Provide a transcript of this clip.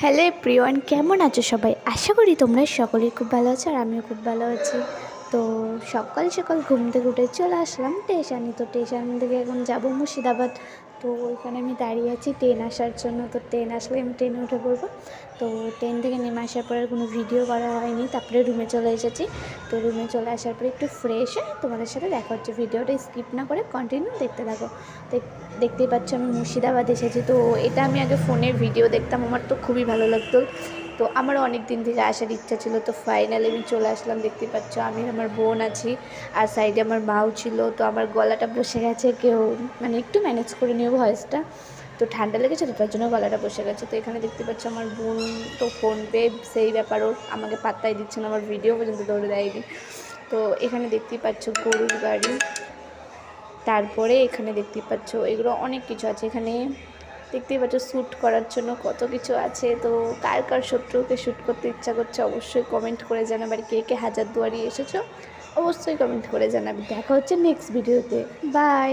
Hello everyone, কেমন আছো সবাই? আশা করি তোমরা সকলেই খুব ভালো আছো আর আমিও খুব ভালো আছি। তো সকাল সকাল ঘুম থেকে উঠে চলে আসলাম স্টেশনে। তো স্টেশন থেকে এখন যাব মুর্শিদাবাদ। তো ওইখানে আমি দাঁড়িয়ে আছি ট্রেন আসার জন্য। তো ট্রেন আসলে আমি ট্রেনে উঠে পড়বো। তো ট্রেন থেকে নেমে আসার পরে কোনো ভিডিও করা হয়নি, তারপরে রুমে চলে এসেছি। তো রুমে চলে আসার পরে একটু ফ্রেশ হয়ে তোমাদের সাথে দেখা হচ্ছে। ভিডিওটা স্কিপ না করে কন্টিনিউ দেখতে থাকো। দেখতেই পাচ্ছ আমি মুর্শিদাবাদ এসেছি। তো এটা আমি আগে ফোনে ভিডিও দেখতাম, আমার তো খুবই ভালো লাগতো। তো আমারও অনেক দিন থেকে আসার ইচ্ছা ছিল। তো ফাইনালি আমি চলে আসলাম। দেখতে পাচ্ছ আমি আমার বোন আছি আর সাইডে আমার মাও ছিল। তো আমার গলাটা বসে গেছে, কেউ মানে একটু ম্যানেজ করে নিও ভয়েসটা। তো ঠান্ডা লেগেছে তো তার জন্য গলাটা বসে গেছে। তো এখানে দেখতে পাচ্ছ আমার বোন তো ফোন পে সেই ব্যাপার, ওর আমাকে পাত্তাই দিচ্ছে না, আমার ভিডিও পর্যন্ত দৌড়ে দেয়নি। তো এখানে দেখতেই পাচ্ছ গরুর গাড়ি। তারপরে এখানে দেখতেই পাচ্ছ এগুলো অনেক কিছু আছে। এখানে দেখতেই পাচ্ছ শ্যুট করার জন্য কত কিছু আছে। তো কার কার শত্রুকে শ্যুট করতে ইচ্ছা করছে অবশ্যই কমেন্ট করে জানাবে। আর কে কে হাজারদুয়ারি এসেছো অবশ্যই কমেন্ট করে জানাবে। দেখা হচ্ছে নেক্সট ভিডিওতে। বাই।